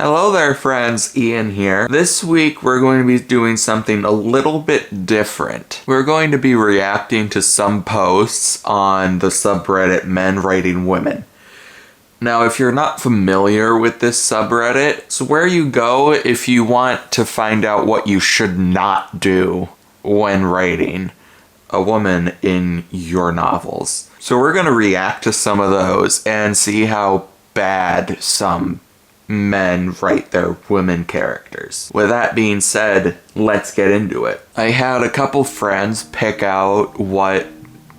Hello there friends, Ian here. This week we're going to be doing something a little bit different. We're going to be reacting to some posts on the subreddit MenWritingWomen. Now if you're not familiar with this subreddit, it's where you go if you want to find out what you should not do when writing a woman in your novels. So we're going to react to some of those and see how bad some men write their women characters. With that being said, let's get into it. I had a couple friends pick out what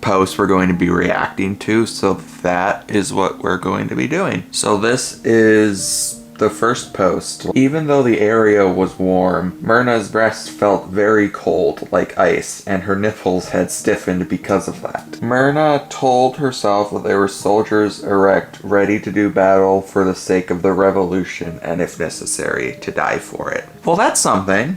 posts we're going to be reacting to, so that is what we're going to be doing. So this is the first post. Even though the area was warm, Myrna's breast felt very cold, like ice, and her nipples had stiffened because of that. Myrna told herself that they were soldiers erect, ready to do battle for the sake of the revolution, and if necessary, to die for it. Well, that's something.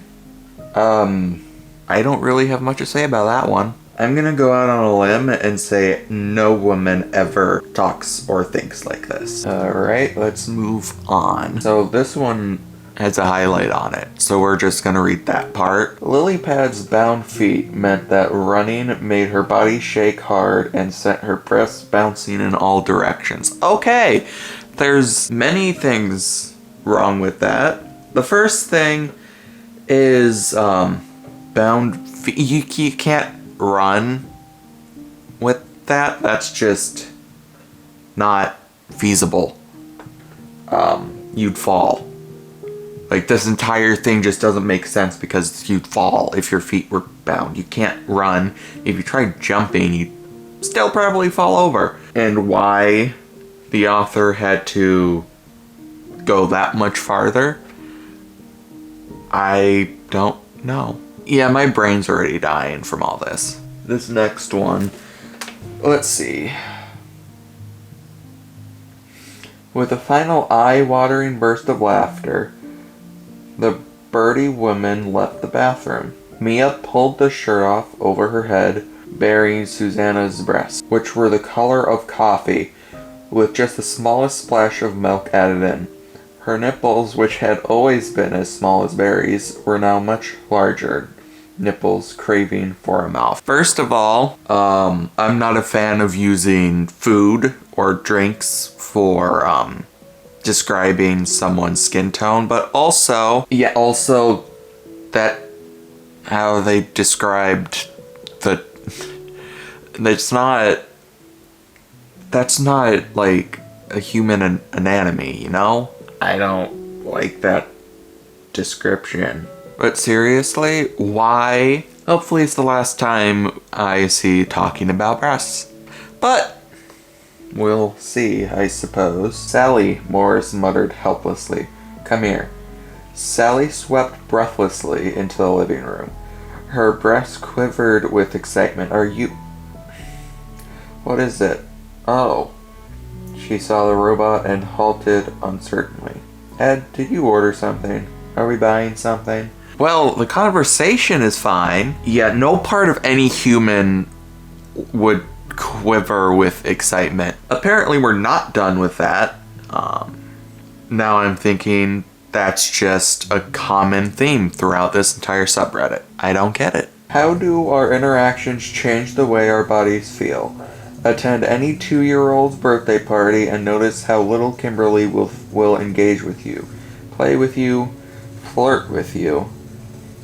I don't really have much to say about that one. I'm gonna go out on a limb and say no woman ever talks or thinks like this. Alright, let's move on. So this one has a highlight on it, so we're just gonna read that part. Lilypad's bound feet meant that running made her body shake hard and sent her breasts bouncing in all directions. Okay, there's many things wrong with that. The first thing is bound feet. You can't run with that. That's just not feasible. You'd fall. Like, this entire thing just doesn't make sense because you'd fall if your feet were bound. You can't run. If you tried jumping, you'd still probably fall over. And why the author had to go that much farther, I don't know. Yeah, my brain's already dying from all this. This next one, let's see. With a final eye-watering burst of laughter, the birdie woman left the bathroom. Mia pulled the shirt off over her head, baring Susanna's breasts, which were the color of coffee, with just the smallest splash of milk added in. Her nipples, which had always been as small as berries, were now much larger. Nipples craving for a mouth. First of all, I'm not a fan of using food or drinks for describing someone's skin tone, but also that how they described that's not like a human anatomy, you know? I don't like that description. But seriously, why? Hopefully it's the last time I see talking about breasts. But we'll see, I suppose. Sally, Morris muttered helplessly. Come here. Sally swept breathlessly into the living room. Her breast quivered with excitement. Are you... What is it? Oh. She saw the robot and halted uncertainly. Ed, did you order something? Are we buying something? Well, the conversation is fine, yet no part of any human would quiver with excitement. Apparently we're not done with that. Now I'm thinking that's just a common theme throughout this entire subreddit. I don't get it. How do our interactions change the way our bodies feel? Attend any 2-year-old's birthday party and notice how little Kimberly will engage with you, play with you, flirt with you,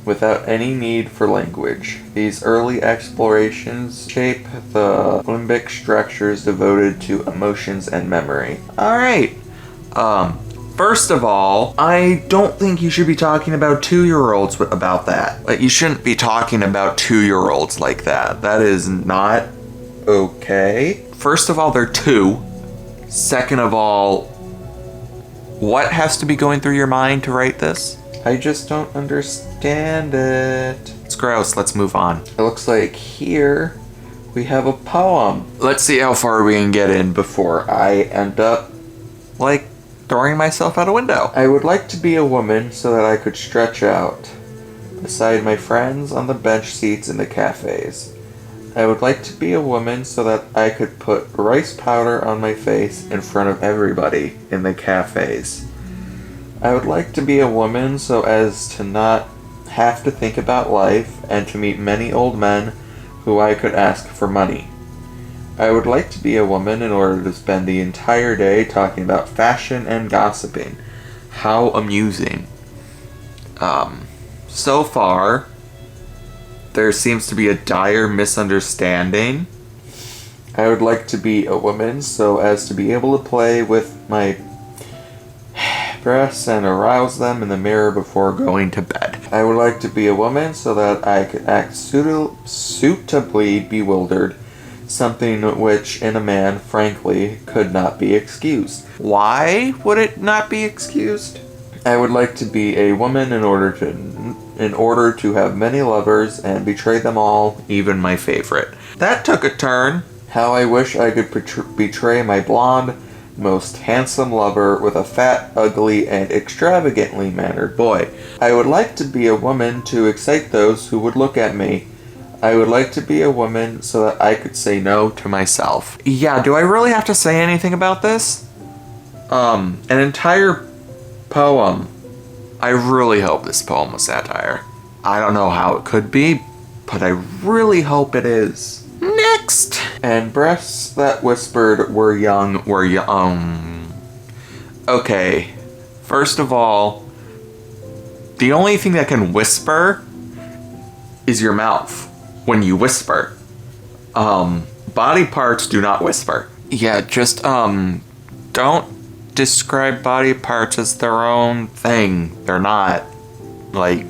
without any need for language. These early explorations shape the limbic structures devoted to emotions and memory. Alright, first of all, I don't think you should be talking about 2-year-olds about that. Like, you shouldn't be talking about 2-year-olds like that. That is not okay. First of all, they're 2. Second of all, what has to be going through your mind to write this? I just don't understand it. It's gross, let's move on. It looks like here we have a poem. Let's see how far we can get in before I end up, like, throwing myself out a window. I would like to be a woman so that I could stretch out beside my friends on the bench seats in the cafes. I would like to be a woman so that I could put rice powder on my face in front of everybody in the cafes. I would like to be a woman so as to not have to think about life and to meet many old men who I could ask for money. I would like to be a woman in order to spend the entire day talking about fashion and gossiping. How amusing. So far, there seems to be a dire misunderstanding. I would like to be a woman so as to be able to play with my breasts and arouse them in the mirror before going to bed. I would like to be a woman so that I could act suitably bewildered, something which in a man, frankly, could not be excused. Why would it not be excused? I would like to be a woman in order to have many lovers and betray them all, even my favorite. That took a turn. How I wish I could betray my blonde, most handsome lover with a fat, ugly, and extravagantly mannered boy. I would like to be a woman to excite those who would look at me. I would like to be a woman so that I could say no to myself. Yeah, do I really have to say anything about this? An entire poem. I really hope this poem was satire. I don't know how it could be, but I really hope it is. Next! And breasts that whispered were young. Okay, first of all, the only thing that can whisper is your mouth when you whisper. Body parts do not whisper. Yeah, just, don't describe body parts as their own thing. They're not. Like,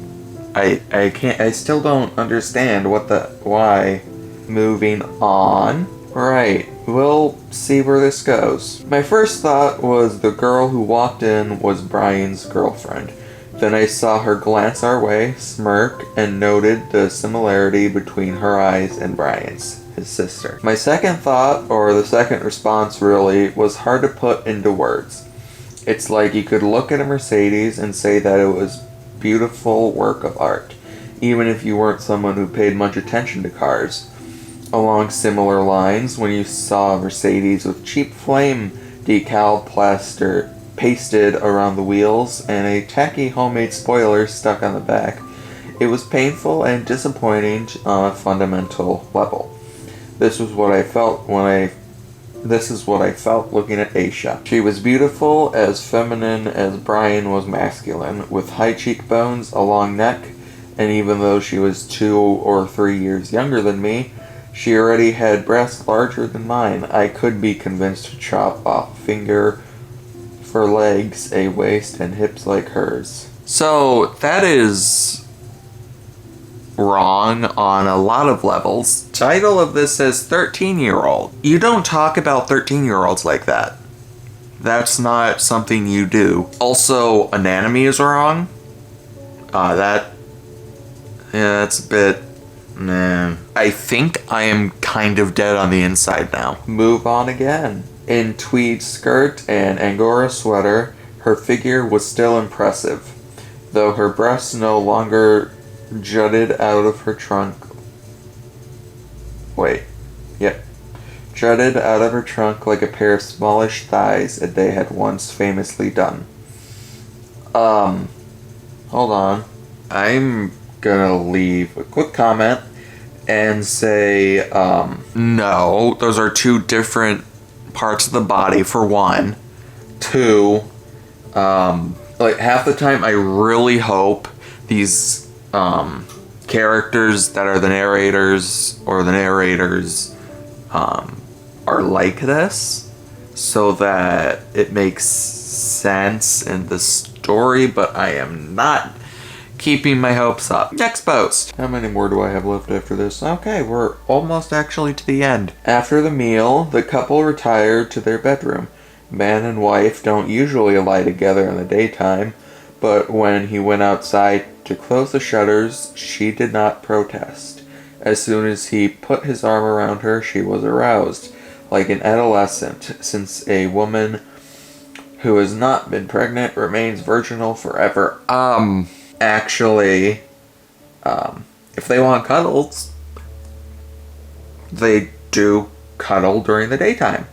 I still don't understand why. Moving on. Right, we'll see where this goes. My first thought was the girl who walked in was Brian's girlfriend. Then I saw her glance our way, smirk, and noted the similarity between her eyes and Brian's, his sister. My second thought, or the second response really, was hard to put into words. It's like you could look at a Mercedes and say that it was beautiful work of art, even if you weren't someone who paid much attention to cars. Along similar lines, when you saw a Mercedes with cheap flame decal plaster pasted around the wheels and a tacky homemade spoiler stuck on the back, it was painful and disappointing on a fundamental level. This is what I felt looking at Aisha. She was beautiful, as feminine as Brian was masculine, with high cheekbones, a long neck, and even though she was 2 or 3 years younger than me, she already had breasts larger than mine. I could be convinced to chop off a finger for legs, a waist, and hips like hers. So, that is wrong on a lot of levels. Title of this says 13-year-old. You don't talk about 13-year-olds like that. That's not something you do. Also, anatomy is wrong. That's a bit... Nah. I think I am kind of dead on the inside now. Move on again. In tweed skirt and Angora sweater, her figure was still impressive, though her breasts no longer jutted out of her trunk. Jutted out of her trunk like a pair of smallish thighs that they had once famously done. Hold on. I'm gonna leave a quick comment and say, no, those are two different parts of the body, for one. Two, like, half the time I really hope these, characters that are the narrators, are like this, so that it makes sense in the story, but I am not keeping my hopes up. Next post. How many more do I have left after this? Okay, we're almost actually to the end. After the meal, the couple retired to their bedroom. Man and wife don't usually lie together in the daytime, but when he went outside to close the shutters, she did not protest. As soon as he put his arm around her, she was aroused, like an adolescent, since a woman who has not been pregnant remains virginal forever. Actually, if they want cuddles, they do cuddle during the daytime.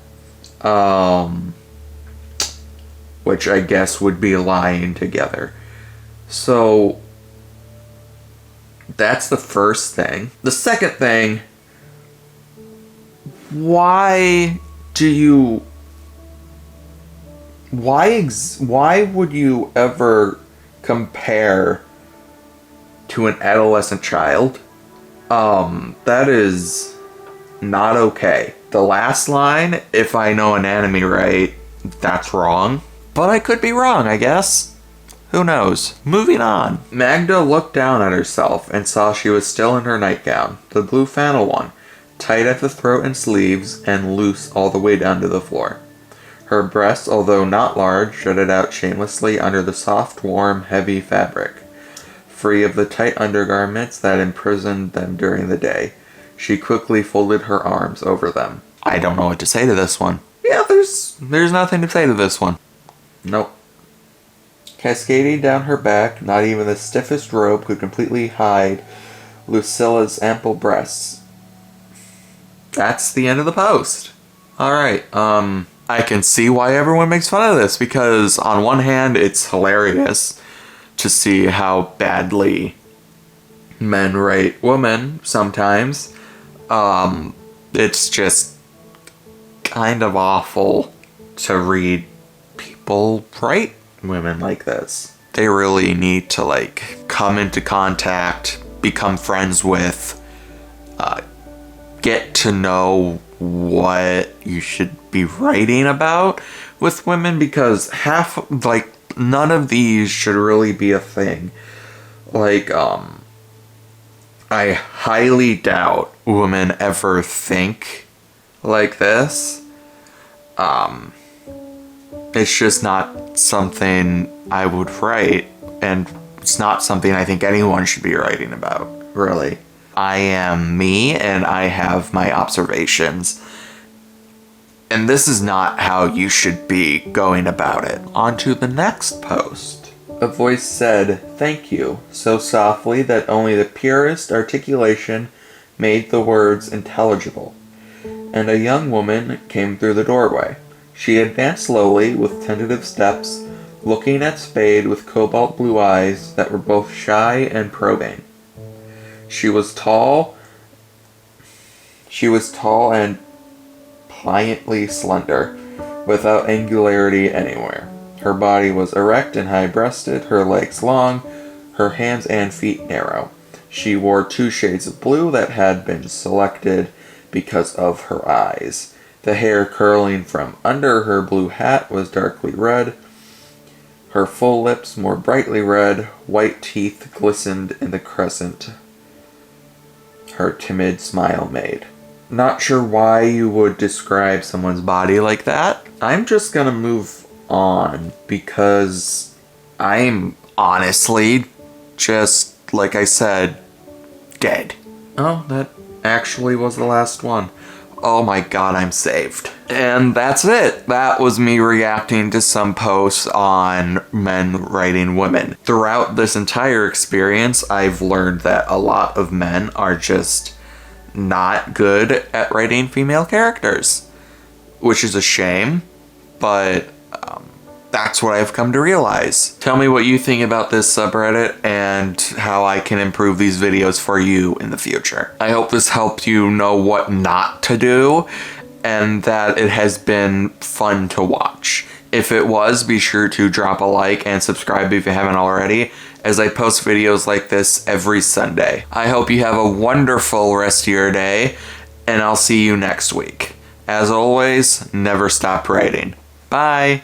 which I guess would be lying together. So that's the first thing. The second thing, why would you ever compare to an adolescent child? That is not okay. The last line, if I know anatomy right, that's wrong. But I could be wrong, I guess. Who knows? Moving on. Magda looked down at herself and saw she was still in her nightgown, the blue flannel one, tight at the throat and sleeves and loose all the way down to the floor. Her breasts, although not large, jutted out shamelessly under the soft, warm, heavy fabric. Free of the tight undergarments that imprisoned them during the day, she quickly folded her arms over them. I don't know what to say to this one. Yeah, there's nothing to say to this one. Nope. Cascading down her back, not even the stiffest robe could completely hide Lucilla's ample breasts. That's the end of the post. Alright, I can see why everyone makes fun of this, because on one hand, it's hilarious to see how badly men write women sometimes. It's just kind of awful to read people write women like this. They really need to come into contact, become friends with, get to know what you should be writing about with women, because none of these should really be a thing. I highly doubt women ever think like this. It's just not something I would write, and it's not something I think anyone should be writing about, really. I am me, and I have my observations. And this is not how you should be going about it. On to the next post. A voice said, "Thank you," so softly that only the purest articulation made the words intelligible. And a young woman came through the doorway. She advanced slowly, with tentative steps, looking at Spade with cobalt blue eyes that were both shy and probing. She was tall and pliantly slender, without angularity anywhere. Her body was erect and high-breasted, her legs long, her hands and feet narrow. She wore 2 shades of blue that had been selected because of her eyes. The hair curling from under her blue hat was darkly red. Her full lips more brightly red, white teeth glistened in the crescent her timid smile made. Not sure why you would describe someone's body like that. I'm just gonna move on because I'm honestly just, like I said, dead. Oh, that actually was the last one. Oh my god, I'm saved. And that's it. That was me reacting to some posts on men writing women. Throughout this entire experience, I've learned that a lot of men are just not good at writing female characters, which is a shame, but that's what I've come to realize. Tell me what you think about this subreddit and how I can improve these videos for you in the future. I hope this helped you know what not to do and that it has been fun to watch. If it was, be sure to drop a like and subscribe if you haven't already, as I post videos like this every Sunday. I hope you have a wonderful rest of your day, and I'll see you next week. As always, never stop writing. Bye!